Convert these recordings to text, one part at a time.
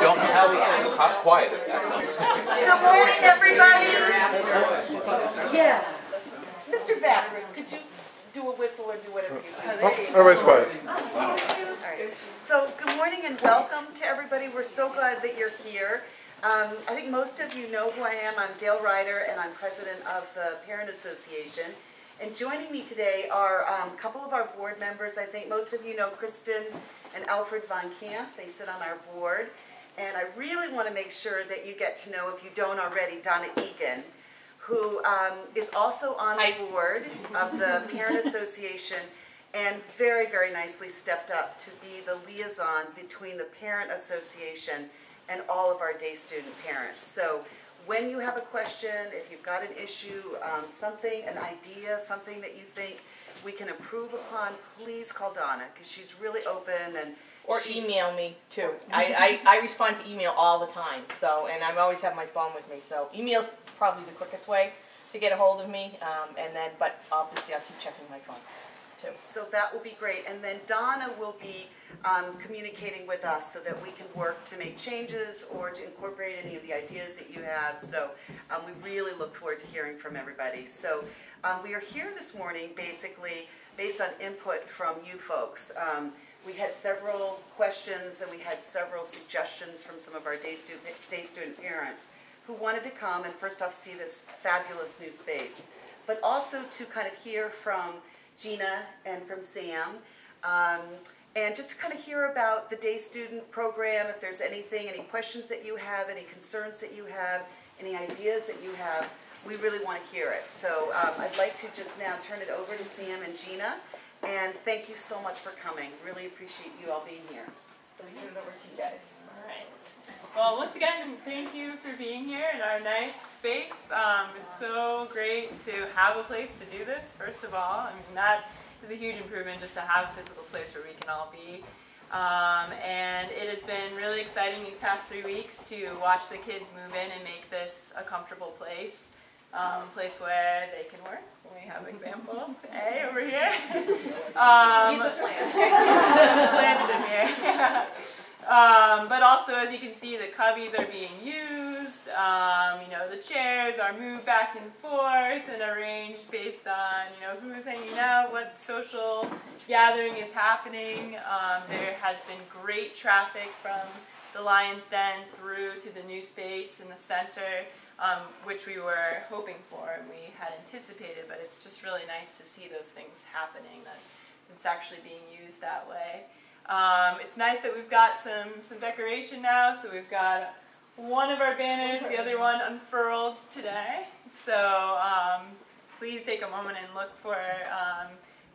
Don't tell me. I'm quiet. Good morning, everybody. Yeah. Mr. Vacris, could you do a whistle or do whatever you can? Everybody's quiet. All right. So, good morning and welcome to everybody. We're so glad that you're here. I think most of you know who I am. I'm Dale Ryder, and I'm president of the Parent Association. And joining me today are a couple of our board members. I think most of you know Kristen and Alfred Von Camp. They sit on our board. And I really want to make sure that you get to know, if you don't already, Donna Egan, who is also on the board of the Parent Association and very, very nicely stepped up to be the liaison between the Parent Association and all of our day student parents. So when you have a question, if you've got an issue, something, an idea, something that you think we can improve upon, please call Donna, because she's really open. Or email me too. I respond to email all the time, so, and I always have my phone with me, so email's probably the quickest way to get a hold of me, but obviously I'll keep checking my phone too. So that will be great, and then Donna will be communicating with us so that we can work to make changes or to incorporate any of the ideas that you have. So we really look forward to hearing from everybody. So we are here this morning basically based on input from you folks. We had several questions and we had several suggestions from some of our day student parents who wanted to come and first off see this fabulous new space, but also to kind of hear from Gina and from Sam, and just to kind of hear about the day student program, if there's anything, any questions that you have, any concerns that you have, any ideas that you have, we really want to hear it. So I'd like to just now turn it over to Sam and Gina, and thank you so much for coming. Really appreciate you all being here. So we turn it over to you guys. All right. Well, once again, thank you for being here in our nice space. It's so great to have a place to do this, first of all. I mean, that is a huge improvement, just to have a physical place where we can all be. And it has been really exciting these past 3 weeks to watch the kids move in and make this a comfortable place. A place where they can work. We have example A over here. He's a plant. He's planted in here. Yeah. But also, as you can see, the cubbies are being used. You know, the chairs are moved back and forth and arranged based on, you know, who's hanging out, what social gathering is happening. There has been great traffic from the Lion's Den through to the new space in the center, which we were hoping for and we had anticipated, but it's just really nice to see those things happening, that it's actually being used that way. It's nice that we've got some decoration now, so we've got one of our banners, the other one unfurled today. So please take a moment and look for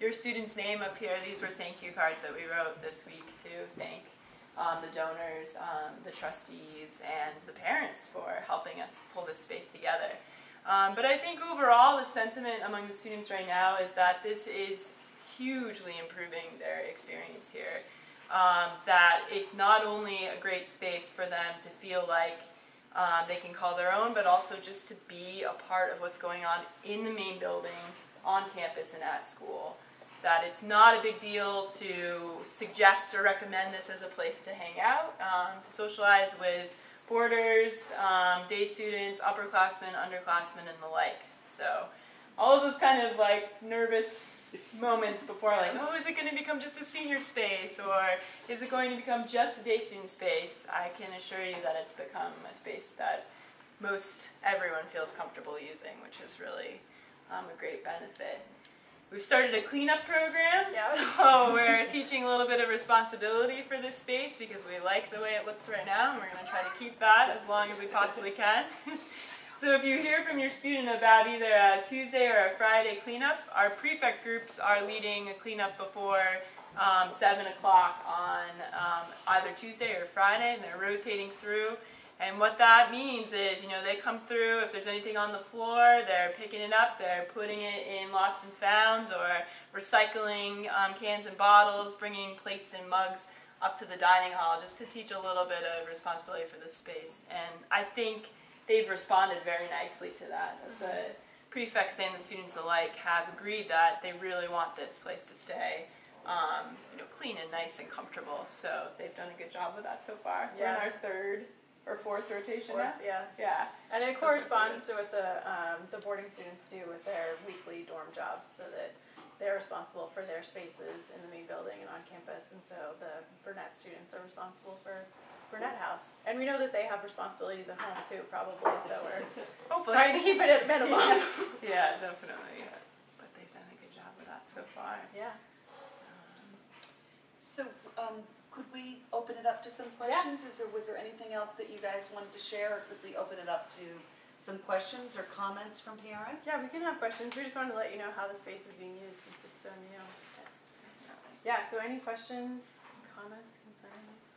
your student's name up here. These were thank you cards that we wrote this week to thank the donors, the trustees, and the parents for helping us pull this space together. But I think overall the sentiment among the students right now is that this is hugely improving their experience here. That it's not only a great space for them to feel like they can call their own, but also just to be a part of what's going on in the main building, on campus and at school. That it's not a big deal to suggest or recommend this as a place to hang out, to socialize with boarders, day students, upperclassmen, underclassmen, and the like. So all of those kind of like nervous moments before, like, oh, is it going to become just a senior space, or is it going to become just a day student space? I can assure you that it's become a space that most everyone feels comfortable using, which is really a great benefit. We've started a cleanup program, so we're teaching a little bit of responsibility for this space because we like the way it looks right now, and we're going to try to keep that as long as we possibly can. So if you hear from your student about either a Tuesday or a Friday cleanup, our prefect groups are leading a cleanup before 7 o'clock on either Tuesday or Friday, and they're rotating through. And what that means is, you know, they come through, if there's anything on the floor, they're picking it up, they're putting it in lost and found, or recycling cans and bottles, bringing plates and mugs up to the dining hall, just to teach a little bit of responsibility for this space. And I think they've responded very nicely to that. The prefects and the students alike have agreed that they really want this place to stay clean and nice and comfortable. So they've done a good job with that so far. Yeah. We're in our third or fourth rotation now. Yeah. Yeah. And it So corresponds to what the boarding students do with their weekly dorm jobs, so that they're responsible for their spaces in the main building and on campus, and so the Burnett students are responsible for Burnett House. And we know that they have responsibilities at home too, probably, so we're Hopefully. trying to keep it at minimum. Yeah, definitely. But they've done a good job with that so far. Yeah. So, could we open it up to some questions? Was there anything else that you guys wanted to share, or could we open it up to some questions or comments from parents? Yeah, we can have questions. We just wanted to let you know how the space is being used since it's so new. Yeah, so any questions, comments, concerns?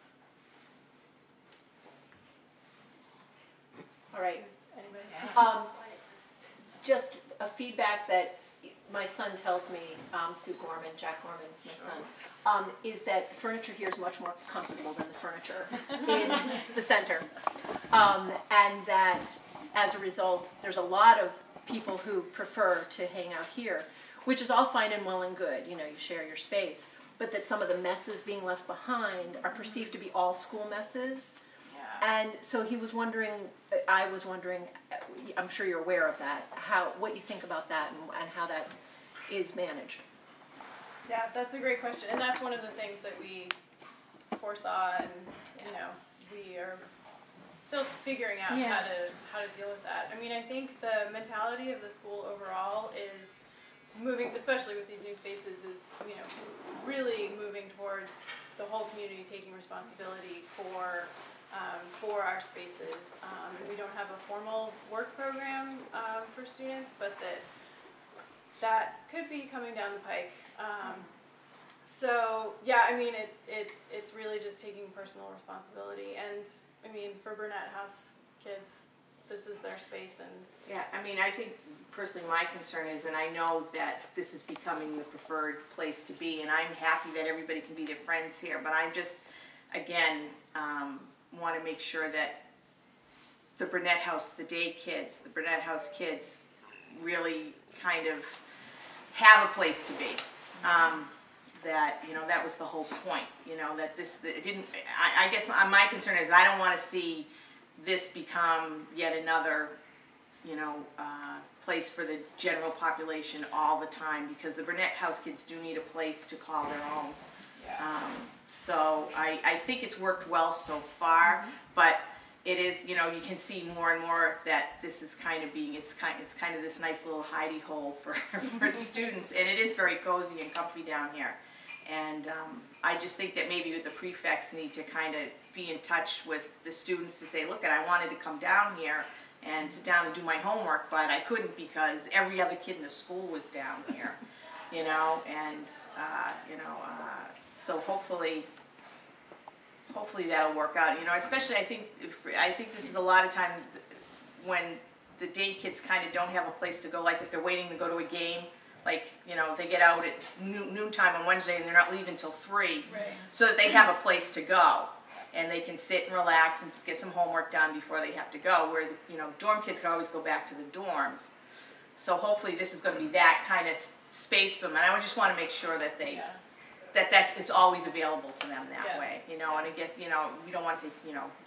All right. Anybody? Just a feedback that my son tells me, Sue Gorman, Jack Gorman's my son, is that furniture here is much more comfortable than the furniture in the center. And that as a result, there's a lot of people who prefer to hang out here, which is all fine and well and good, you share your space, but that some of the messes being left behind are perceived to be all school messes. And so he was wondering, I was wondering, I'm sure you're aware of that, what you think about that and how that is managed. Yeah, that's a great question, and that's one of the things that we foresaw, and we are still figuring out how to deal with that. I mean, I think the mentality of the school overall is moving, especially with these new spaces, is really moving towards the whole community taking responsibility for our spaces. We don't have a formal work program for students, but that could be coming down the pike. So yeah, I mean, it's really just taking personal responsibility, and I mean, for Burnett House kids, this is their space. And Yeah, I mean, I think personally my concern is, and I know that this is becoming the preferred place to be, and I'm happy that everybody can be their friends here, but I'm just, again, want to make sure that the Burnett House, the Burnett House kids really kind of have a place to be. That, that was the whole point, that it didn't, I guess my concern is I don't want to see this become yet another, place for the general population all the time, because the Burnett House kids do need a place to call their own. Yeah. So I think it's worked well so far, but it is, you can see more and more that this is kind of it's kind of this nice little hidey hole for students, and it is very cozy and comfy down here. And I just think that maybe the prefects need to kind of be in touch with the students to say, look, I wanted to come down here and sit down and do my homework, but I couldn't because every other kid in the school was down here, and so hopefully that'll work out. Especially I think this is a lot of time when the day kids kind of don't have a place to go, like if they're waiting to go to a game, like they get out at noontime on Wednesday and they're not leaving till 3, right. so that they have a place to go and they can sit and relax and get some homework done before they have to go. Where dorm kids can always go back to the dorms. So hopefully this is going to be that kind of space for them, and I just want to make sure that they. Yeah. It's always available to them that way, and I guess, we don't want to say,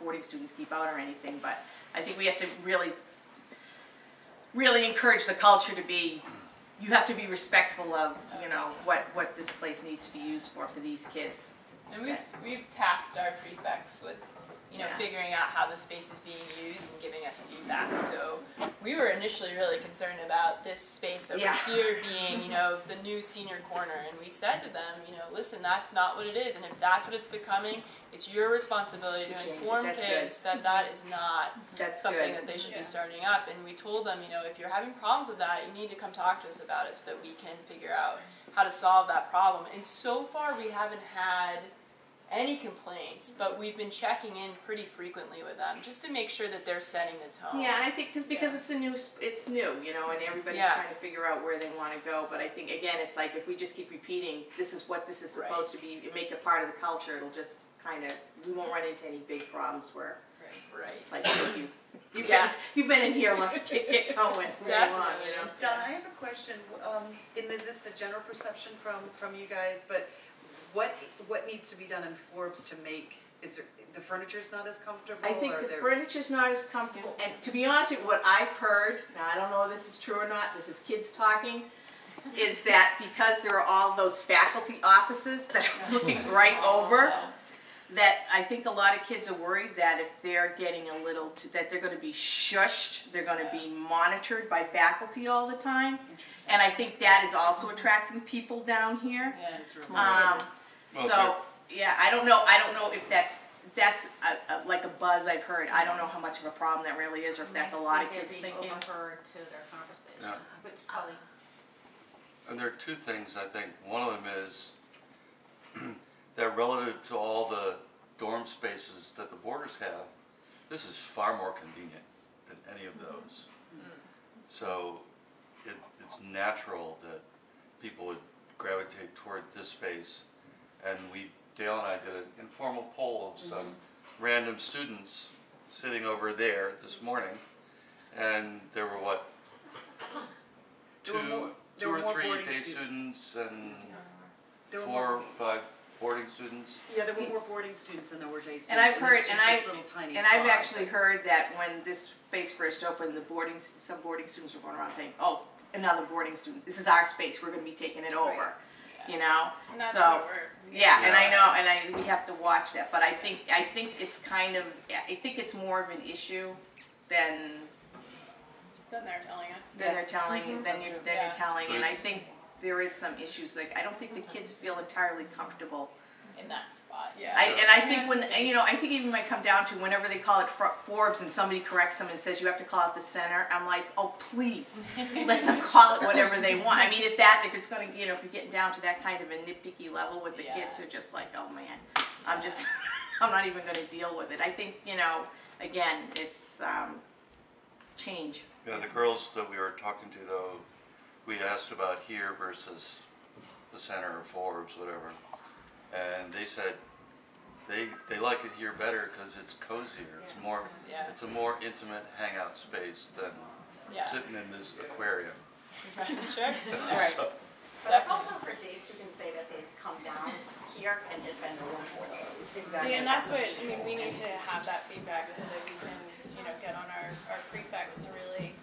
boarding students keep out or anything, but I think we have to really, really encourage the culture to be, you have to be respectful of, what this place needs to be used for these kids. And we've tasked our prefects with, figuring out how the space is being used and giving us feedback. So we were initially really concerned about this space over here being, the new senior corner. And we said to them, listen, that's not what it is. And if that's what it's becoming, it's your responsibility to inform kids that is not something that they should be starting up. And we told them, if you're having problems with that, you need to come talk to us about it so that we can figure out how to solve that problem. And so far we haven't had any complaints, but we've been checking in pretty frequently with them just to make sure that they're setting the tone. Yeah, and I think because it's new, and everybody's trying to figure out where they want to go. But I think again, it's like if we just keep repeating, this is what this is supposed to be, make it part of the culture. It'll just kind of, we won't run into any big problems where it's like you've been in here, let's get going. Definitely. Donna, I have a question. And is this the general perception from you guys? But what needs to be done in Forbes to make, is there, the furniture's not as comfortable? I think or the they're- furniture's not as comfortable, and to be honest with you, what I've heard, now I don't know if this is true or not, this is kids talking, is that because there are all those faculty offices that are looking right over, that I think a lot of kids are worried that if they're getting a little, that they're gonna be shushed, they're gonna be monitored by faculty all the time. Interesting. And I think that is also attracting people down here. Yeah. It's really- So, yeah, I don't know if that's like a buzz I've heard. I don't know how much of a problem that really is, or if that's a lot of kids thinking. Overheard to their conversations, Yeah. which probably. And there are two things, I think. One of them is that relative to all the dorm spaces that the boarders have, this is far more convenient than any of those. So it's natural that people would gravitate toward this space. And Dale and I did an informal poll of some random students sitting over there this morning. And there were what, There were more- there two were or more three boarding day students. students and There were 4 or more- 5 boarding students. Yeah, there were more boarding students than there were day students. And I've heard, it's just this little tiny and I've pod. actually heard that when this space first opened, some boarding students were going around saying, "Oh, another boarding student. This is our space. We're going to be taking it over." Right. You know, And that's so what we're. yeah, and I Yeah. know, and we have to watch that. But I think it's kind of, I think it's more of an issue than Then they're telling us. they're telling, than you're Yeah. telling, and I Right. think there is some issues. Like I don't think the kids feel entirely comfortable. In that spot, yeah. I think when, and, you know, I think even might come down to whenever they call it Forbes and somebody corrects them and says you have to call it the center, I'm like, oh, please, let them call it whatever they want. I mean, if it's gonna, you know, if you're getting down to that kind of a nitpicky level with the kids, they're just like, oh man, I'm just, I'm not even gonna deal with it. I think, you know, again, it's, change. Yeah, the girls that we were talking to though, we asked about here versus the center or Forbes, whatever. And they said they like it here better because it's cozier. It's more, Yeah. it's a more intimate hangout space than Yeah. sitting in this aquarium. Sure. All right. So, But I've also heard days who can say that they've come down here and there's been no room for them. See, and that's what, I mean, we need to have that feedback so that we can, you know, get on our prefects to really,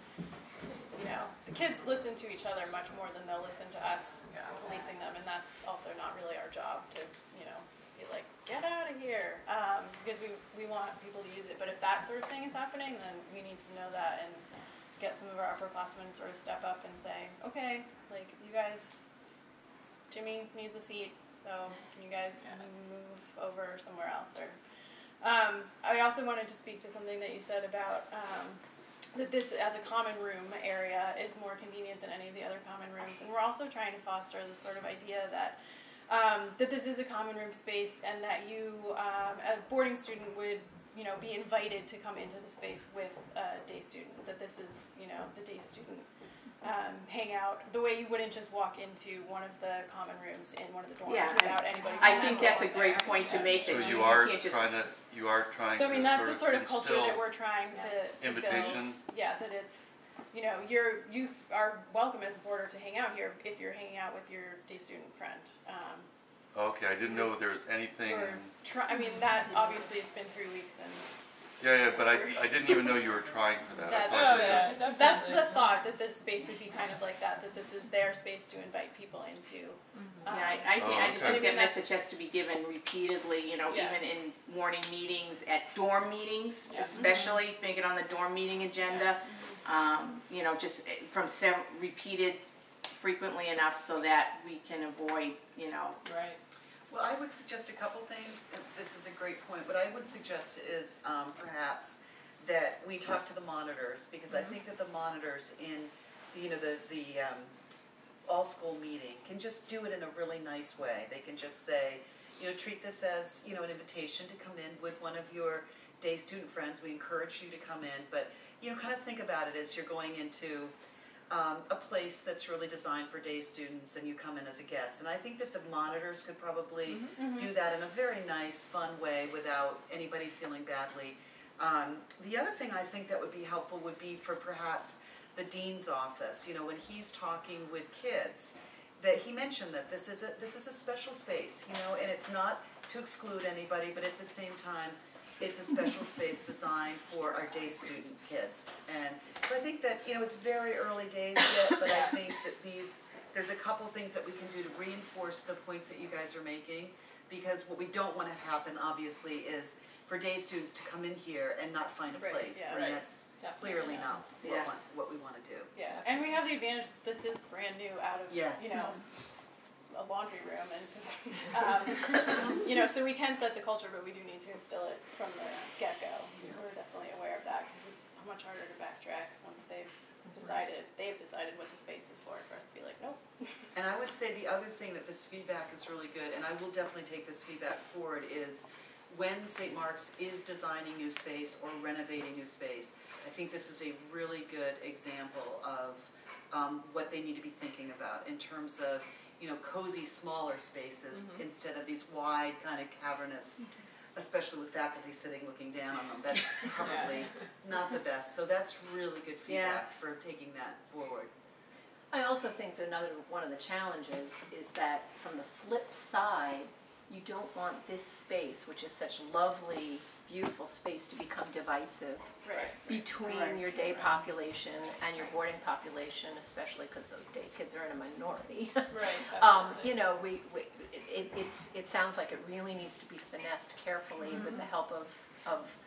you know, the kids listen to each other much more than they'll listen to us policing them, and that's also not really our job to, you know, be like, get out of here, because we want people to use it, but if that sort of thing is happening, then we need to know that and get some of our upperclassmen sort of step up and say, okay, like, you guys, Jimmy needs a seat, so can you guys move over somewhere else? Or I also wanted to speak to something that you said about that this as a common room area is more convenient than any of the other common rooms, and we're also trying to foster the sort of idea that that this is a common room space, and that you, a boarding student, would, you know, be invited to come into the space with a day student. That this is, you know, the day student hangout, the way you wouldn't just walk into one of the common rooms in one of the dorms Yeah. without anybody. I being think there. that's a great point to make. so That you are can't just, trying to So I mean, that's the sort of culture instill that we're trying to invitation. build. Yeah, that it's, you know, you are welcome as a boarder to hang out here if you're hanging out with your day student friend. Okay, I didn't know there was anything. I mean, that obviously it's been 3 weeks, and Yeah, but I didn't even know you were trying for that. I That- thought Oh, you were yeah. just, that's the Definitely. thought, that this space would be kind of like that this is their space to invite people into. yeah, I just okay. think that I mean, message has to be given repeatedly, you know, Yeah. even in morning meetings, at dorm meetings, Yeah. especially, make it on the dorm meeting agenda. You know, just from repeated frequently enough so that we can avoid, you know. Right. Well, I would suggest a couple things. This is a great point. What I would suggest is perhaps that we talk to the monitors, because I think that the monitors in the all-school meeting can just do it in a really nice way. They can just say, you know, treat this as, you know, an invitation to come in with one of your day student friends. We encourage you to come in, but, you know, kind of think about it as you're going into a place that's really designed for day students, and you come in as a guest. And I think that the monitors could probably do that in a very nice, fun way without anybody feeling badly. The other thing I think that would be helpful would be for perhaps the dean's office, you know, when he's talking with kids, that he mentioned that this is a special space, you know, and it's not to exclude anybody, but at the same time, it's a special space designed for our day student kids. And so I think that, you know, it's very early days yet, but I think that there's a couple things that we can do to reinforce the points that you guys are making, because what we don't want to happen, obviously, is for day students to come in here and not find a Right, place. yeah. And Right. that's Definitely clearly not. not what we want to do. Yeah, and we have the advantage, this is brand new out of, Yes. you know, a laundry room, and, you know, so we can set the culture, but we do need to instill it from the get-go. We're definitely aware of that, because it's much harder to backtrack once they've decided what the space is for us to be like, nope. And I would say the other thing that this feedback is really good, and I will definitely take this feedback forward, is when St. Mark's is designing new space or renovating new space, I think this is a really good example of what they need to be thinking about in terms of, you know, cozy, smaller spaces instead of these wide, kind of cavernous, especially with faculty sitting looking down on them. That's probably not the best. So that's really good feedback for taking that forward. I also think that another one of the challenges is that from the flip side, you don't want this space, which is such lovely, beautiful space, to become divisive between your day population and your boarding population, especially because those day kids are in a minority. You know, it sounds like it really needs to be finessed carefully with the help of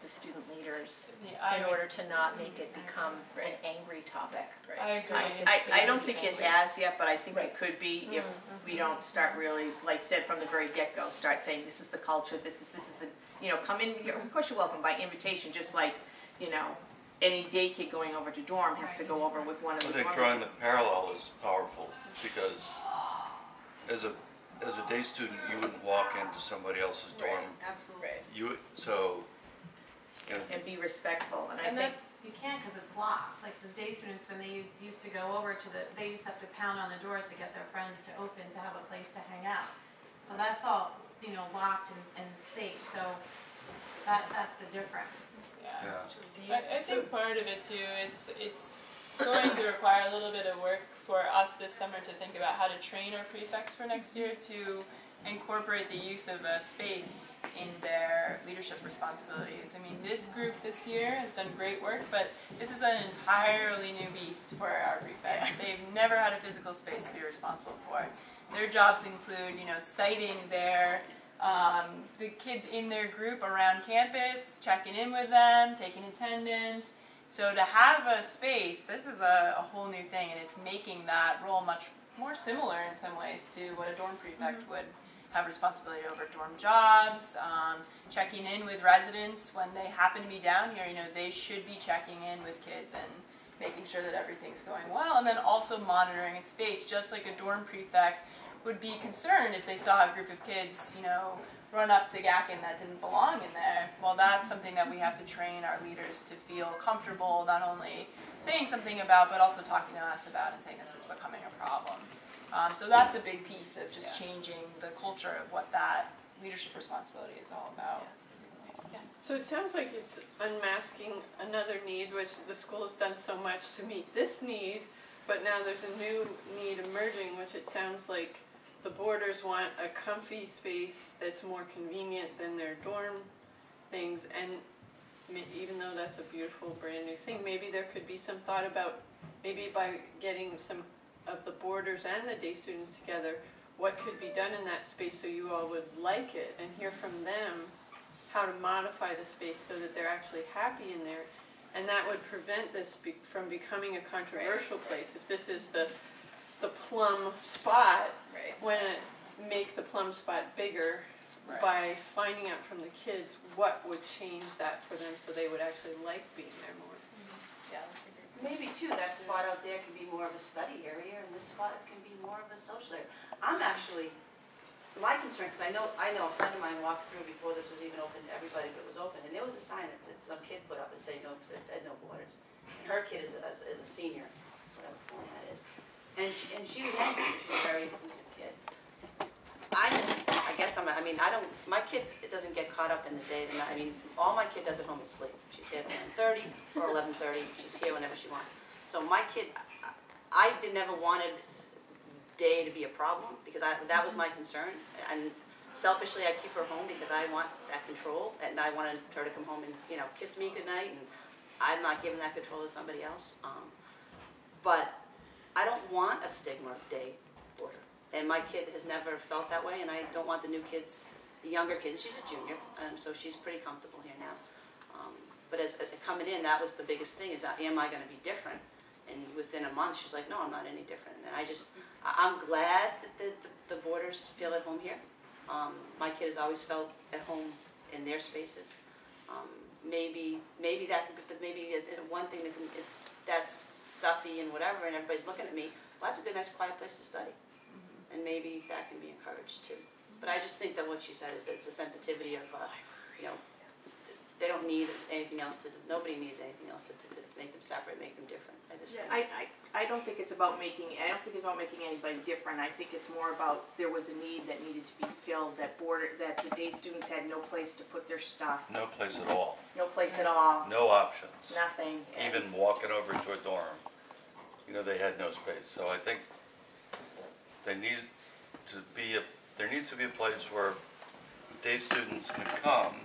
the student leaders in order to not make it become an angry topic. I agree. I don't think it has yet, but I think Right. it could be if we don't start really, like you said, from the very get-go, start saying this is the culture, this is a, you know, come in, of course you're welcome by invitation, just like, you know, any day kid going over to dorm has to go over with one of the I think dorm drawing the parallel is powerful, because as a day student, you wouldn't walk into somebody else's dorm. Absolutely. You, so, you know, and be respectful, and I And think. that, you can't because it's locked. Like the day students, when they used to go over to they used to have to pound on the doors to get their friends to open to have a place to hang out. So that's all, you know, locked and safe. So that's the difference. yeah. I think part of it too, it's going to require a little bit of work for us this summer to think about how to train our prefects for next year to incorporate the use of a space in their leadership responsibilities. I mean, this group this year has done great work, but this is an entirely new beast for our prefects. They've never had a physical space to be responsible for. Their jobs include, you know, citing their the kids in their group around campus, checking in with them, taking attendance. So to have a space, this is a whole new thing, and it's making that role much more similar in some ways to what a dorm prefect would have responsibility over dorm jobs, checking in with residents when they happen to be down here. You know, they should be checking in with kids and making sure that everything's going well, and then also monitoring a space, just like a dorm prefect would be concerned if they saw a group of kids, you know, run up to Gackin that didn't belong in there. Well, that's something that we have to train our leaders to feel comfortable not only saying something about, but also talking to us about and saying this is becoming a problem. So that's a big piece of just changing the culture of what that leadership responsibility is all about. So it sounds like it's unmasking another need, which the school has done so much to meet this need, but now there's a new need emerging, which it sounds like the boarders want a comfy space that's more convenient than their dorm things, and even though that's a beautiful brand new thing, maybe there could be some thought about, maybe by getting some of the boarders and the day students together, what could be done in that space so you all would like it, and hear from them how to modify the space so that they're actually happy in there. And that would prevent this from becoming a controversial place. If this is the plum spot, when it make the plum spot bigger by finding out from the kids what would change that for them so they would actually like being there more. Maybe too, that spot out there can be more of a study area, and this spot can be more of a social area. I'm actually, my concern, because I know a friend of mine walked through before this was even open to everybody, but it was open, and there was a sign that said, some kid put up and said no, boarders. And her kid is a senior, whatever point that is. And she was angry. She's a very inclusive kid. My kids, it doesn't get caught up in the day. I mean, all my kid does at home is sleep. She's here at 9:30 or 11:30. She's here whenever she wants. So my kid, I never wanted day to be a problem, because that was my concern. And selfishly, I keep her home because I want that control, and I want her to come home and, you know, kiss me goodnight, and I'm not giving that control to somebody else. But I don't want a stigma day boarder, and my kid has never felt that way, and I don't want the new kids, the younger kids. She's a junior, so she's pretty comfortable here now. But as coming in, that was the biggest thing: is am I going to be different? And within a month, she's like, "No, I'm not any different." And I'm glad that the boarders feel at home here. My kid has always felt at home in their spaces. Maybe that, but maybe one thing that's stuffy and whatever, and everybody's looking at me. Well, that's a good, nice, quiet place to study, and maybe that can be encouraged too. But I just think that what she said is that the sensitivity of, you know, they don't need anything else nobody needs anything else to make them separate, make them different. I don't think it's about making anybody different. I think it's more about there was a need that needed to be filled, that the day students had no place to put their stuff. No place at all. No place at all. No options. Nothing. Even walking over to a dorm, you know, they had no space. So I think there needs to be a place where day students can come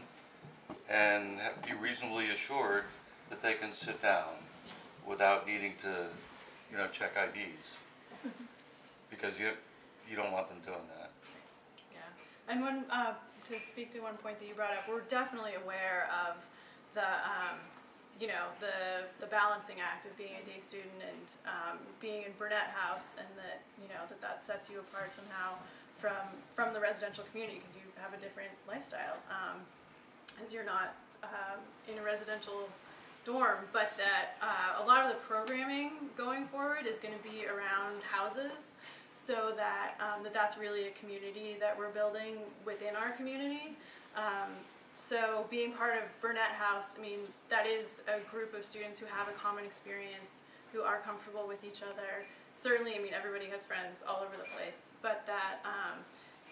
and be reasonably assured that they can sit down without needing to, you know, check IDs, because you don't want them doing that. Yeah, and to speak to one point that you brought up, we're definitely aware of the you know, the balancing act of being a day student and being in Burnett House, and that, you know, that sets you apart somehow from the residential community, because you have a different lifestyle, as you're not in a residential dorm. But that a lot of the programming going forward is going to be around houses, so that that's really a community that we're building within our community. So being part of Burnett House, I mean, that is a group of students who have a common experience, who are comfortable with each other. Certainly, I mean, everybody has friends all over the place, but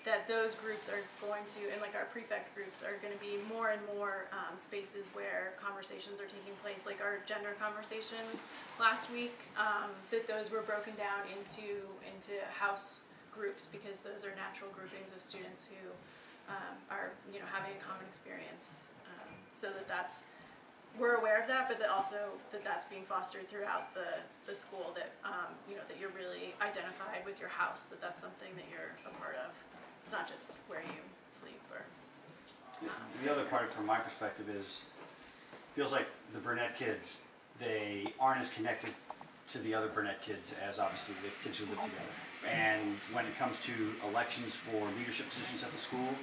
that those groups are going to, and like our prefect groups, are going to be more and more spaces where conversations are taking place, like our gender conversation last week, that those were broken down into house groups, because those are natural groupings of students who are, you know, having a common experience. So we're aware of that, but that also that's being fostered throughout the school, that you know, that you're really identified with your house, that's something that you're a part of. It's not just where you sleep or. The other part from my perspective is, feels like the Burnett kids, they aren't as connected to the other Burnett kids as obviously the kids who live together. And when it comes to elections for leadership positions at the school,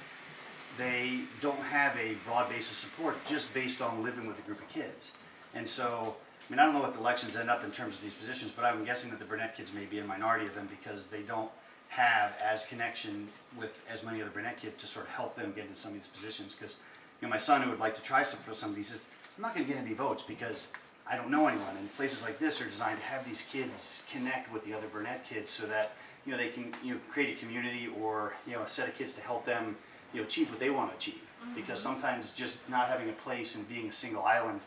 they don't have a broad base of support just based on living with a group of kids. And so, I mean, I don't know what the elections end up in terms of these positions, but I'm guessing that the Burnett kids may be a minority of them, because they don't have as connection with as many other Burnett kids to sort of help them get into some of these positions. Because, you know, my son, who would like to try for some of these, says, I'm not going to get any votes because I don't know anyone. And places like this are designed to have these kids connect with the other Burnett kids, so that, you know, they can, you know, create a community, or, you know, a set of kids to help them, you know, achieve what they want to achieve. Because sometimes just not having a place and being a single island,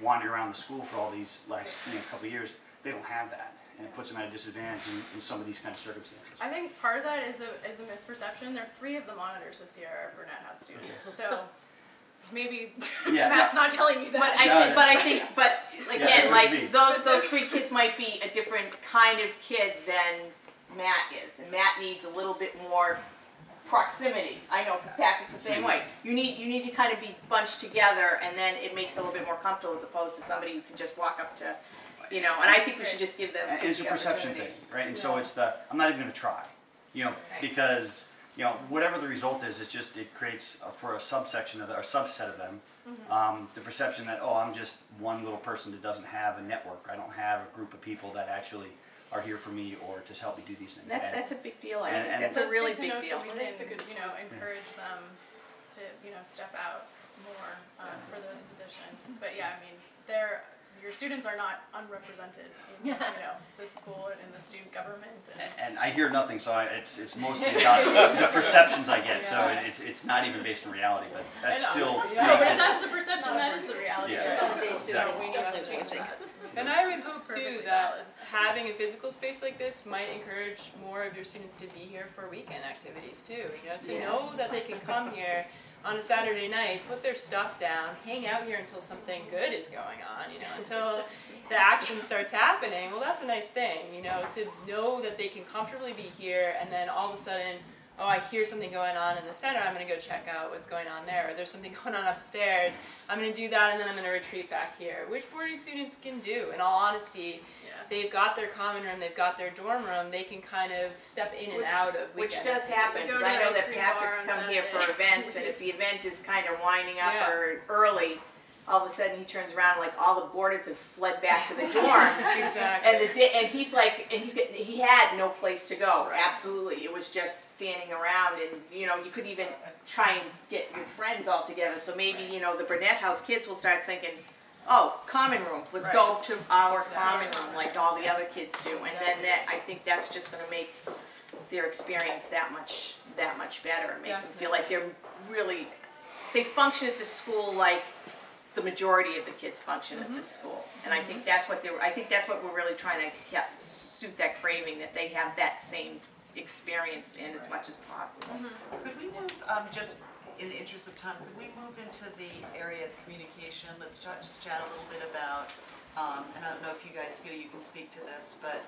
wandering around the school for all these last, you know, couple of years, they don't have that, and it puts them at a disadvantage in some of these kind of circumstances. I think part of that is a misperception. There are 3 of the monitors this year are Burnett House students, so maybe Matt's not telling you that. But again, like those 3 kids might be a different kind of kid than Matt is, and Matt needs a little bit more proximity. I know, because Patrick's the same way. You need to kind of be bunched together, and then it makes it a little bit more comfortable, as opposed to somebody you can just walk up to, you know. And I think we should just give them. And it's a perception thing, right? And so it's I'm not even going to try, you know, because, you know, whatever the result is, it's just, it creates for a subsection of or subset of them, the perception that, oh, I'm just one little person that doesn't have a network. I don't have a group of people that actually are here for me or to help me do these things. That's a big deal. And that's a really big deal. So we can, you know, encourage them to, you know, step out more for those positions. But yeah, I mean, your students are not unrepresented in, you know, the school and in the student government. And I hear nothing, so it's mostly about the perceptions I get. So it's not even based on reality, but that still makes it. That's the perception. That is the reality. Yeah. So we need to change that. And I would hope too that having a physical space like this might encourage more of your students to be here for weekend activities too. You know, to know that they can come here on a Saturday night, put their stuff down, hang out here until something good is going on, you know, until the action starts happening. Well, that's a nice thing, you know, to know that they can comfortably be here, and then all of a sudden, oh, I hear something going on in the center, I'm going to go check out what's going on there. Or there's something going on upstairs, I'm going to do that, and then I'm going to retreat back here. Which boarding students can do, in all honesty. They've got their common room, they've got their dorm room, they can kind of step in and out of weekend. Which does happen, because I know that Patrick's come here for events, and if the event is kind of winding up or early, all of a sudden he turns around, like all the boarders have fled back to the dorms. Exactly. And he's like, he had no place to go. Right. Absolutely, it was just standing around, and you know, you could even try and get your friends all together. So maybe you know the Burnett House kids will start thinking, oh, common room. Let's go to our common room like all the other kids do, and then I think that's just going to make their experience that much better, and make them feel like they function at the school like the majority of the kids function at this school, and I think that's what we're really trying to suit that craving, that they have that same experience in as much as possible. Could we move, just in the interest of time, could we move into the area of communication? Let's just chat a little bit about, and I don't know if you guys feel you can speak to this, but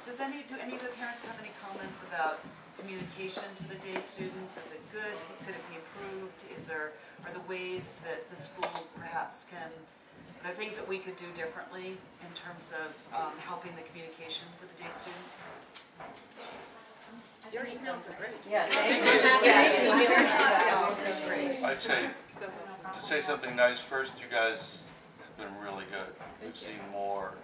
do any of the parents have any comments about communication to the day students? Is it good? Could it be improved? Are the ways that the school perhaps are there things that we could do differently in terms of helping the communication with the day students? Your emails are great. Yeah, that's great. I'd say, to say something nice first, you guys have been really good. We've seen more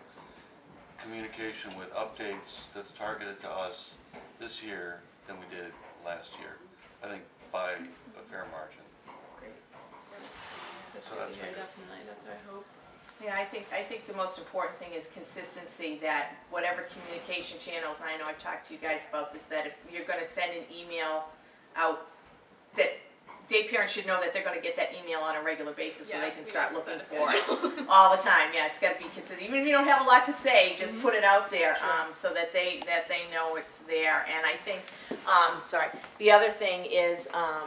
communication with updates that's targeted to us this year than we did last year. I think by a fair margin. Great. So that's good. Definitely, that's our hope. Yeah, I think the most important thing is consistency, that whatever communication channels, and I know I've talked to you guys about this, that if you're going to send an email out, that day parents should know that they're going to get that email on a regular basis, so they can start looking for it all the time. Yeah, it's got to be consistent. Even if you don't have a lot to say, just put it out there, so that they know it's there. And I think, the other thing is I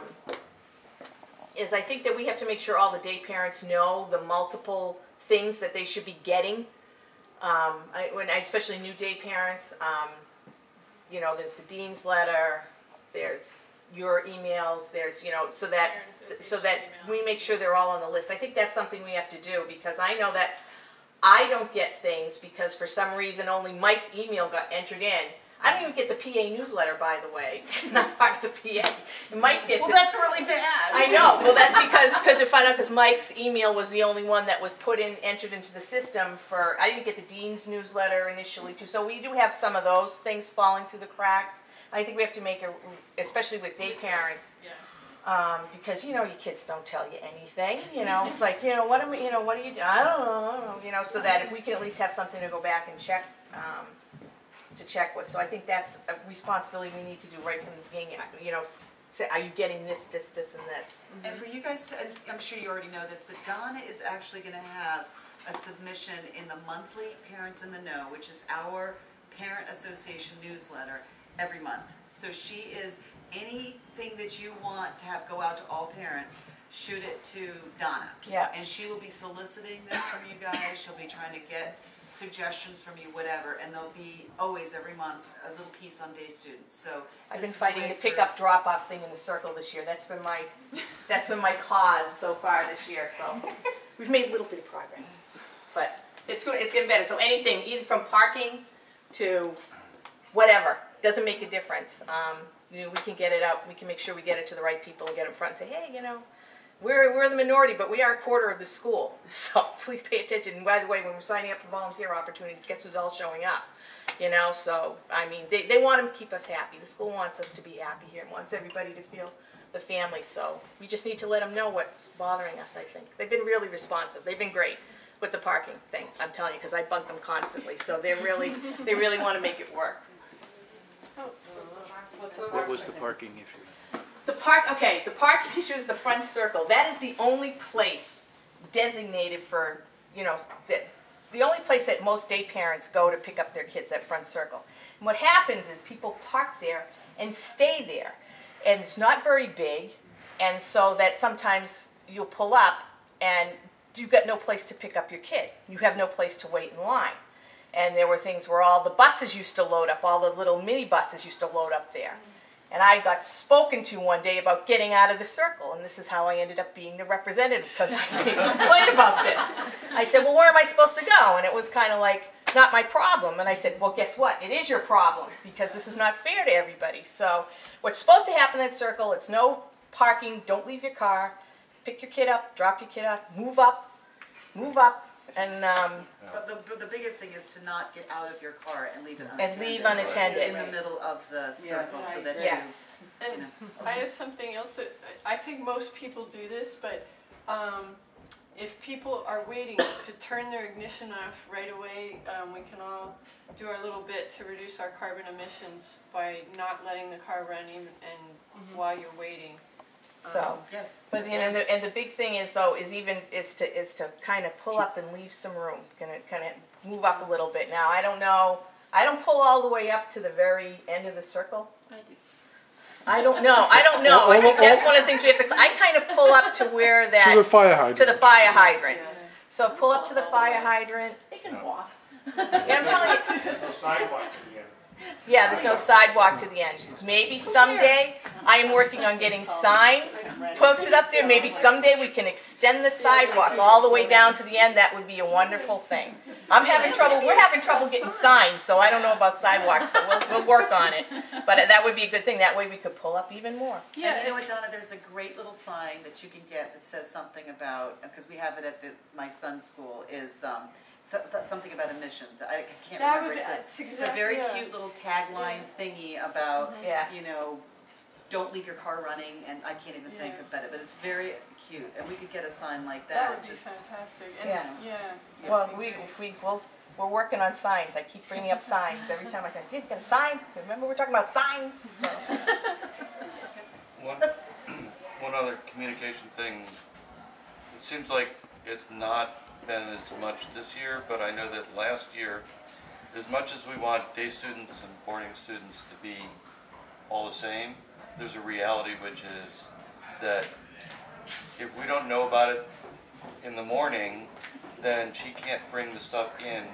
think that we have to make sure all the day parents know the multiple things that they should be getting. Especially new day parents, you know, there's the dean's letter, there's your emails, there's, you know, so that we make sure they're all on the list. I think that's something we have to do, because I know that I don't get things because for some reason only Mike's email got entered in. I don't even get the PA newsletter, by the way. Not part of the PA. Mike gets it. Well, that's really bad. I know. Well, that's because you find out because Mike's email was the only one that was entered into the system for. I didn't get the dean's newsletter initially too. So we do have some of those things falling through the cracks. I think we have to make especially with day parents. Because you know your kids don't tell you anything. You know, it's like, you know, what are you doing? I don't know. You know, so that if we can at least have something to go back and check. To check with. So I think that's a responsibility we need to do right from the beginning. You know, say, are you getting this, this, this, and this? And for you guys to, and I'm sure you already know this, but Donna is actually going to have a submission in the monthly Parents in the Know, which is our parent association newsletter every month. So she is, anything that you want to have go out to all parents, shoot it to Donna. Yeah. And she will be soliciting this from you guys. She'll be trying to get suggestions from you, whatever, and there'll be always every month a little piece on day students. So I've been fighting the pick-up drop-off thing in the circle this year. That's been my cause so far this year. So we've made a little bit of progress, but it's good. It's getting better. So anything, either from parking to whatever, doesn't make a difference. You know, we can get it out. We can make sure we get it to the right people and get it in front and say, hey, you know, we're the minority, but we are a quarter of the school. So please pay attention. And by the way, when we're signing up for volunteer opportunities, guess who's all showing up? You know, so, I mean, they want to keep us happy. The school wants us to be happy here and wants everybody to feel the family. So we just need to let them know what's bothering us, I think. They've been really responsive. They've been great with the parking thing, I'm telling you, because I bug them constantly. So they really want to make it work. What was the parking issue? The parking issue is the front circle. That is the only place designated for, you know, the only place that most day parents go to pick up their kids, at Front Circle. And what happens is people park there and stay there. And it's not very big, and so that sometimes you'll pull up and you've got no place to pick up your kid. You have no place to wait in line. And there were things where all the buses used to load up, all the little mini buses used to load up there. And I got spoken to one day about getting out of the circle, and this is how I ended up being the representative, because I made a complaint about this. I said, well, where am I supposed to go? And it was kind of like, not my problem. And I said, well, guess what? It is your problem, because this is not fair to everybody. So what's supposed to happen in that circle, it's no parking, don't leave your car, pick your kid up, drop your kid off, move up, and But the biggest thing is to not get out of your car and leave it and unattended. leave unattended. In the middle of the circle, so that you. Yes. And I have something else that, I think most people do this, but if people are waiting to turn their ignition off right away, we can all do our little bit to reduce our carbon emissions by not letting the car run even while you're waiting. So, Yes. but and the big thing is though is to kind of pull up and leave some room, kind of move up a little bit. Now I don't know, I don't pull all the way up to the very end of the circle. I do. I don't know. I think that's one of the things we have to. I kind of pull up to where that To the fire hydrant. to the fire hydrant. So pull up to the fire hydrant. They can walk. Yeah, I'm telling you. There's no sidewalk in the end. Yeah, there's no sidewalk to the end. Maybe someday, I am working on getting signs posted up there. Maybe someday we can extend the sidewalk all the way down to the end. That would be a wonderful thing. We're having trouble getting signs, so I don't know about sidewalks, but we'll work on it. But that would be a good thing. That way we could pull up even more. Yeah, you know what, Donna, there's a great little sign that you can get that says something about, because we have it at my son's school, is something about emissions. I can't remember. It's a very cute little tagline thingy about, you know, don't leave your car running, and I can't even think about it, but it's very cute, and we could get a sign like that. That would be fantastic. And Well, we're working on signs. I keep bringing up signs every time I say, "Did you get a sign? Remember we're talking about signs." So. One other communication thing. It seems like it's not been as much this year, but I know that last year, as much as we want day students and boarding students to be all the same, there's a reality which is that if we don't know about it in the morning, then she can't bring the stuff in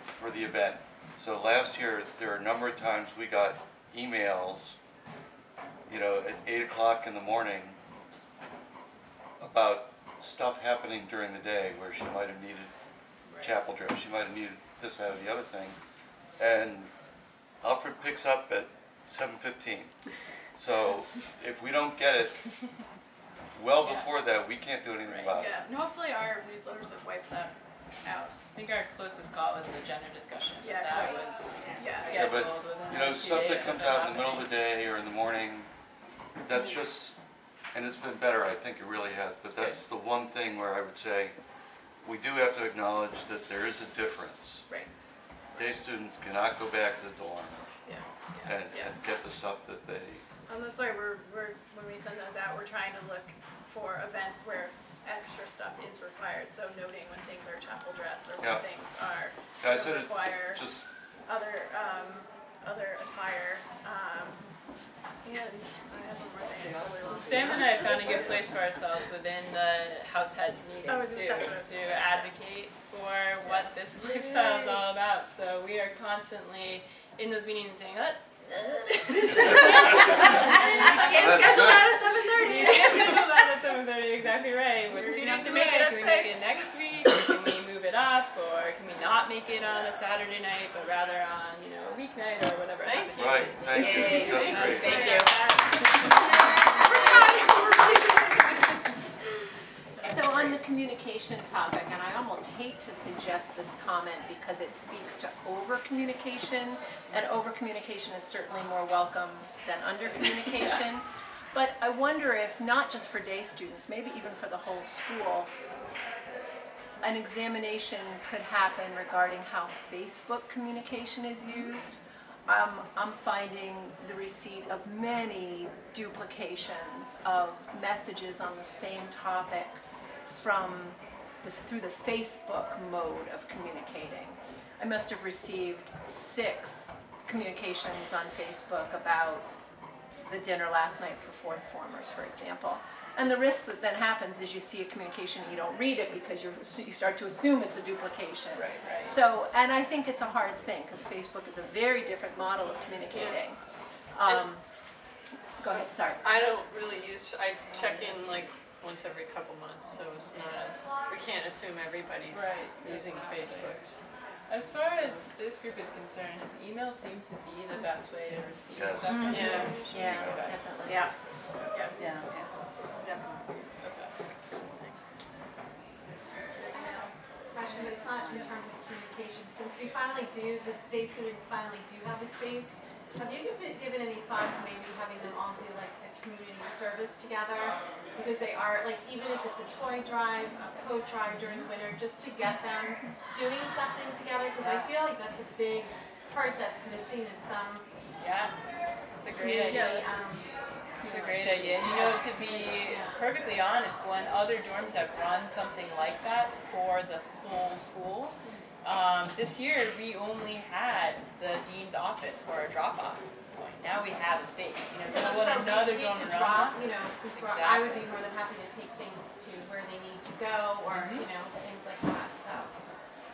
for the event. So last year, there were a number of times we got emails, you know, at 8 o'clock in the morning about stuff happening during the day where she might have needed chapel dress, she might have needed this, that, or the other thing. And Alfred picks up at 7:15. So if we don't get it well before that, we can't do anything about it. Yeah, and hopefully our newsletters have wiped that out. I think our closest call was the gender discussion. Yeah, That right. was Yeah. Yeah, but scheduled within you know, a few stuff that days comes of it out in the middle happening. of the day or in the morning, that's just, and it's been better, I think it really has, but that's the one thing where I would say, we do have to acknowledge that there is a difference. Right. Day students cannot go back to the dorm Yeah. and get the stuff that they, And that's why we're when we send those out, we're trying to look for events where extra stuff is required. So noting when things are chapel dress or when Yeah. things are I said it require just, other attire. And I have one more thing. I totally lost it. Sam and I found a good place for ourselves within the house heads meeting Oh, is it- too, that's what I was to advocate for what this lifestyle is all about. So we are constantly in those meetings saying, That's schedule that at 7:30. You can't schedule that at 7:30, exactly right. With We're 2 gonna have days to away, make it at can we make it 6? next week? Or can we move it up? Or can we not make it on a Saturday night, but rather on, you know, a weeknight or whatever it happens to be. right, thank you, that's great. So on the communication topic, and I almost hate to suggest this comment because it speaks to over-communication, and over-communication is certainly more welcome than under-communication. But I wonder if, not just for day students, maybe even for the whole school, an examination could happen regarding how Facebook communication is used. I'm finding the receipt of many duplications of messages on the same topic from through the Facebook mode of communicating. I must have received 6 communications on Facebook about the dinner last night for 4th formers, for example. And the risk that then happens is you see a communication and you don't read it because you start to assume it's a duplication. Right. So, and I think it's a hard thing because Facebook is a very different model of communicating. Go ahead, sorry. I don't really I check in like once every couple months, so it's not, we can't assume everybody's using Facebook. As far as this group is concerned, does email seem to be the best way to receive Yes. that kind of Yeah. information? Yeah, Okay. definitely. Yeah. Yeah. Question, it's not in terms of communication, since we finally do, the day students finally do have a space, have you given any thought to maybe having them all do like a community service together? Because they are, like, even if it's a toy drive, a coat drive during the winter, just to get them doing something together, because I feel like that's a big part that's missing is some Yeah, it's a great idea. It's a great idea. And you know, to be perfectly honest, when other dorms have run something like that for the full school, this year we only had the dean's office for a drop-off point. Now we have a space, you know, so when another dorm could run, drop, you know, since I would Exactly. be more than happy to take things to where they need to go, or, you know, things like that, so.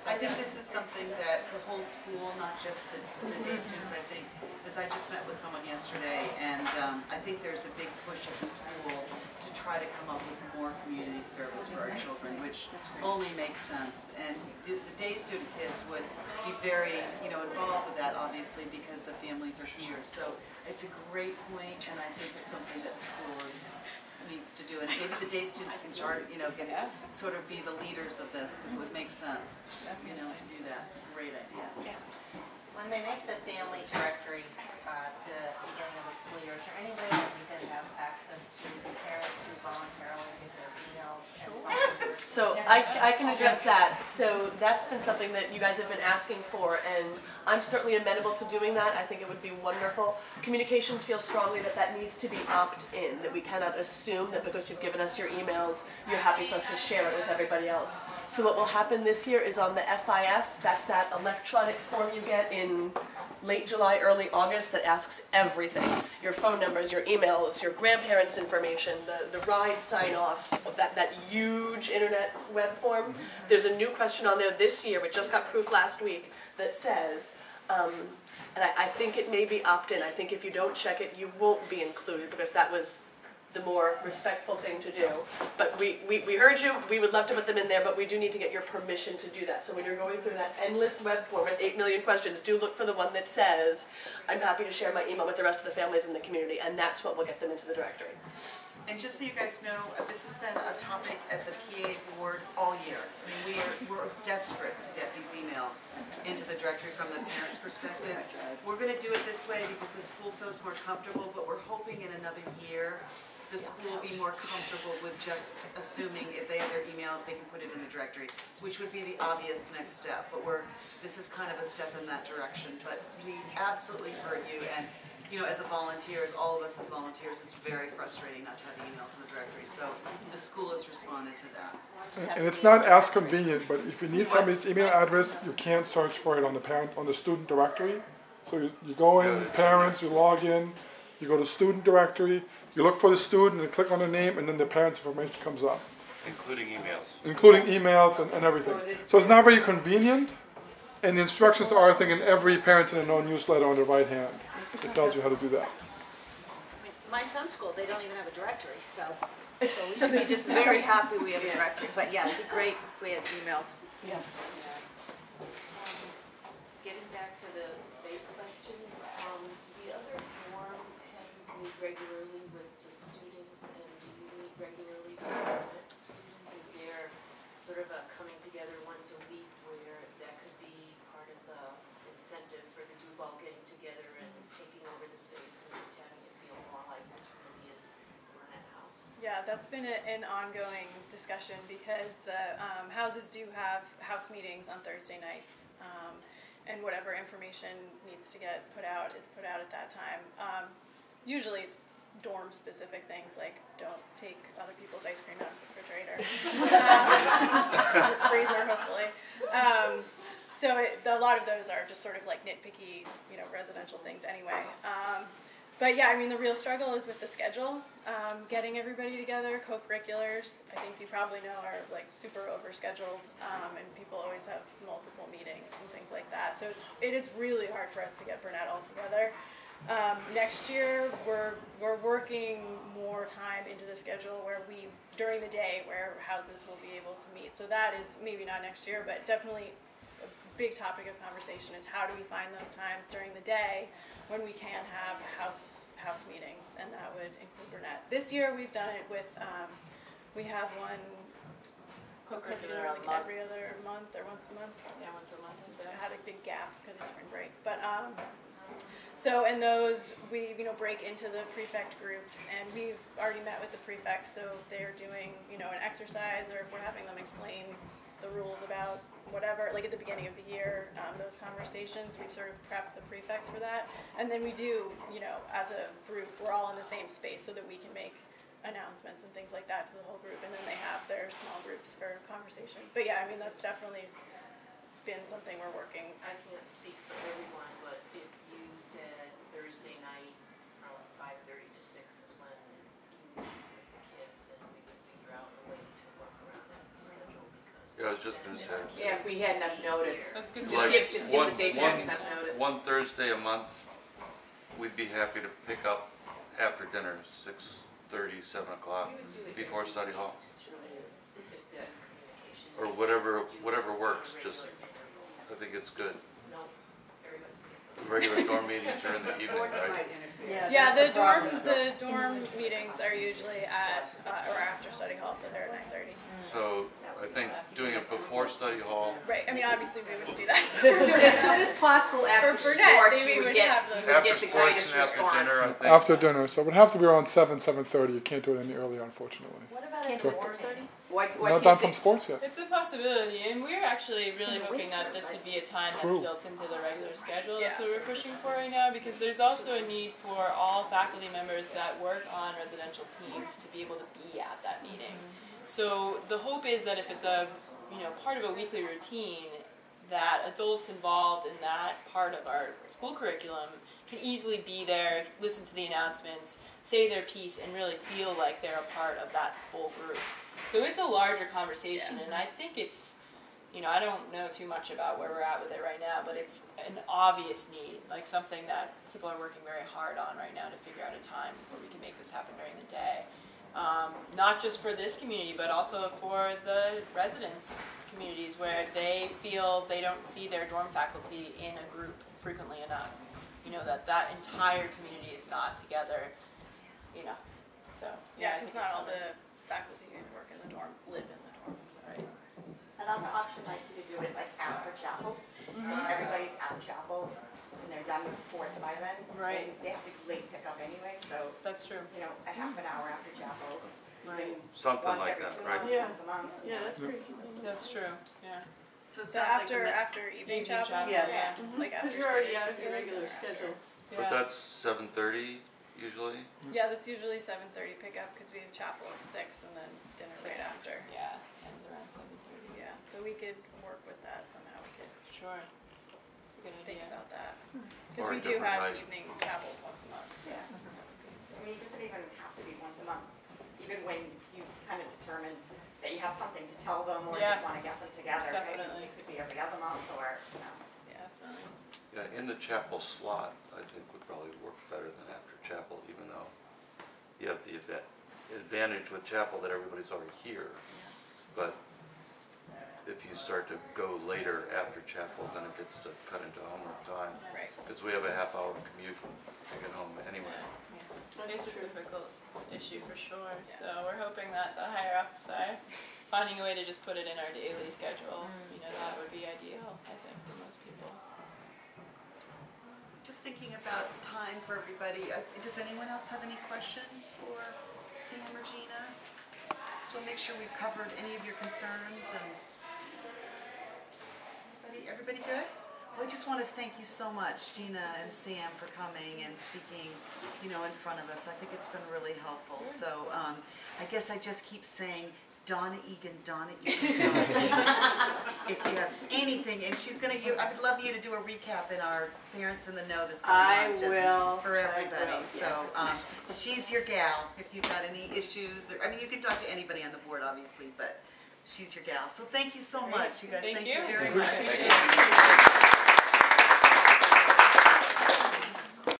I think this is something that the whole school, not just the day students, I think, as I just met with someone yesterday, and I think there's a big push at the school to try to come up with more community service for our children, which only makes sense. And the day student kids would be very, involved with that, obviously, because the families are here. So it's a great point, and I think it's something that the school needs to do. And maybe the day students can sort of be the leaders of this, because it would make sense, to do that. It's a great idea. Yes. When they make the family directory at the beginning of the school year, is there any way that we can have access to the parents who voluntarily give their emails and phone numbers? So I can address that. So that's been something that you guys have been asking for, and I'm certainly amenable to doing that. I think it would be wonderful. Communications feels strongly that that needs to be opt-in, that we cannot assume that because you've given us your emails, you're happy for us to share it with everybody else. So what will happen this year is on the FIF, that's that electronic form you get in late July, early August that asks everything. Your phone numbers, your emails, your grandparents' information, the ride sign-offs, that huge internet web form. There's a new question on there this year, which just got approved last week, that says, and I think it may be opt-in. I think if you don't check it, you won't be included, because that was the more respectful thing to do. But we heard you, we would love to put them in there, but we do need to get your permission to do that. So when you're going through that endless web form with 8 million questions, do look for the one that says, I'm happy to share my email with the rest of the families in the community, and that's what will get them into the directory. And just so you guys know, this has been a topic at the PA board all year. I mean, we're desperate to get these emails into the directory from the parents' perspective. We're going to do it this way because the school feels more comfortable, but we're hoping in another year the school will be more comfortable with just assuming if they have their email, they can put it in the directory, which would be the obvious next step. But this is kind of a step in that direction. But we absolutely heard you, and as volunteers, all of us as volunteers, it's very frustrating not to have the emails in the directory. So the school has responded to that. And it's not as convenient, but if you need somebody's email address, you can't search for it on the student directory. So you go in, parents, you log in, you go to student directory, you look for the student and click on the name, and then the parents' information comes up. Including emails. Including emails and everything. So it's not very convenient, and the instructions are, I think, in every Parents in a Know newsletter on the right hand. It tells you how to do that. My son's school, they don't even have a directory, so we should be just very happy we have a directory. But yeah, it'd be great if we had emails. Yeah. Getting back to the space question, the other form heads meet regularly with the students, and do you meet regularly with the students? Is there sort of a coming together once a week where that could be part of the incentive for the group all getting together and taking over the space and just having it feel more like this really is Burnett House? Yeah, that's been an ongoing discussion because the houses do have house meetings on Thursday nights, and whatever information needs to get put out is put out at that time. Usually it's dorm-specific things like don't take other people's ice cream out of the refrigerator. freezer, hopefully. So a lot of those are just sort of like nitpicky, residential things anyway. But yeah, I mean, the real struggle is with the schedule, getting everybody together. Co-curriculars, I think you probably know, are like super overscheduled, and people always have multiple meetings and things like that. So it is really hard for us to get Burnett all together. Next year, we're working more time into the schedule where during the day, where houses will be able to meet. So that is maybe not next year, but definitely a big topic of conversation is how do we find those times during the day when we can have house meetings, and that would include Burnett. This year we've done it with, we have one co-curricular like every other month or once a month. Yeah, once a month. I had a big gap because of spring break, but so in those we break into the prefect groups, and we've already met with the prefects, so if they're doing an exercise, or if we're having them explain the rules about whatever, like at the beginning of the year, those conversations, we've sort of prepped the prefects for that. And then we do, as a group, we're all in the same space so that we can make announcements and things like that to the whole group, and then they have their small groups for conversation. But yeah, I mean, that's definitely been something we're working. I can't speak for everyone, but if you said Thursday night from 5:30 to 6 is when you meet with the kids, then we could figure out a way to work around that schedule, because. Yeah, I was just gonna say. Yeah, if we had enough notice. That's good. Just give the day parents enough notice. One Thursday a month, we'd be happy to pick up after dinner, 6:30, 7 o'clock, before study hall. Or whatever works, just, I think it's good. Regular dorm meetings are in the evening, right? Yeah, the dorm meetings are usually at or after study hall, so they're at 9:30. So I think doing it before study hall. Right. I mean, obviously we would do that. As soon as possible after For Burnett, sports, we you would would get have the- the After sports greatest and after response. dinner, I think. After dinner, so it would have to be around 7:30. You can't do it any earlier, unfortunately. What about Can't at do it. 4:30? Why Not can't done they- from sports yet. It's a possibility, and we're actually really In the hoping that winter, this but- would be a time that's True. built into the regular schedule. Yeah. That's what we're pushing for right now, because there's also a need for all faculty members that work on residential teams to be able to be at that meeting. So the hope is that if it's a part of a weekly routine, that adults involved in that part of our school curriculum can easily be there, listen to the announcements, say their piece, and really feel like they're a part of that full group. So it's a larger conversation, and I think it's, I don't know too much about where we're at with it right now, but it's an obvious need, like something that people are working very hard on right now to figure out a time where we can make this happen during the day. Not just for this community, but also for the residents' communities where they feel they don't see their dorm faculty in a group frequently enough. That entire community is not together enough. So Yeah, I think because not it's all coming. the faculty who work in the dorms live in the dorms. Right. Another option might be to do it like after chapel, because everybody's at chapel and they're done with sports by then. Right. And they have to late pick up anyway, so, That's true. a half an hour after chapel. Right. even Something once like every that, 2 right? months, Yeah. once a month. Yeah, that's pretty convenient. That's true. Yeah. So it So sounds like the after evening chapel. chapel, Yes. Yeah. Like after Because you're already study. out of your regular schedule. But that's 7:30 usually. Yeah, that's usually 7:30 pickup because we have chapel at 6 and then dinner right after. Yeah, ends around 7:30. Yeah, but we could work with that somehow. We could Sure. It's a good think idea. about that because Or a we do different have night. evening chapels once a month. So. I mean, it doesn't even have to be once a month, even when you kind of determine that you have something to tell them or Yeah. just want to get them together. Maybe Definitely. it could be every other month or, Yeah, definitely. Yeah, in the chapel slot, I think would probably work better than after chapel, even though you have the advantage with chapel that everybody's already here. But if you start to go later after chapel, then it gets to cut into homework time. Right. Because we have a half-hour commute to get home anyway. It's a difficult issue for sure. So we're hoping that the higher ups are finding a way to just put it in our daily schedule. That would be ideal, I think, for most people. Just thinking about time for everybody, does anyone else have any questions for Sam or Gina? Just want to make sure we've covered any of your concerns and. Everybody good? Well, I just want to thank you so much, Gina and Sam, for coming and speaking, in front of us. I think it's been really helpful. So I guess I just keep saying Donna Egan, Donna Egan. If you have anything, and she's gonna, I would love you to do a recap in our Parents in the Know this coming month, just for everybody. So, she's your gal, if you've got any issues, or, I mean, you can talk to anybody on the board, obviously, but she's your gal. So thank you so much, you guys, thank you very much.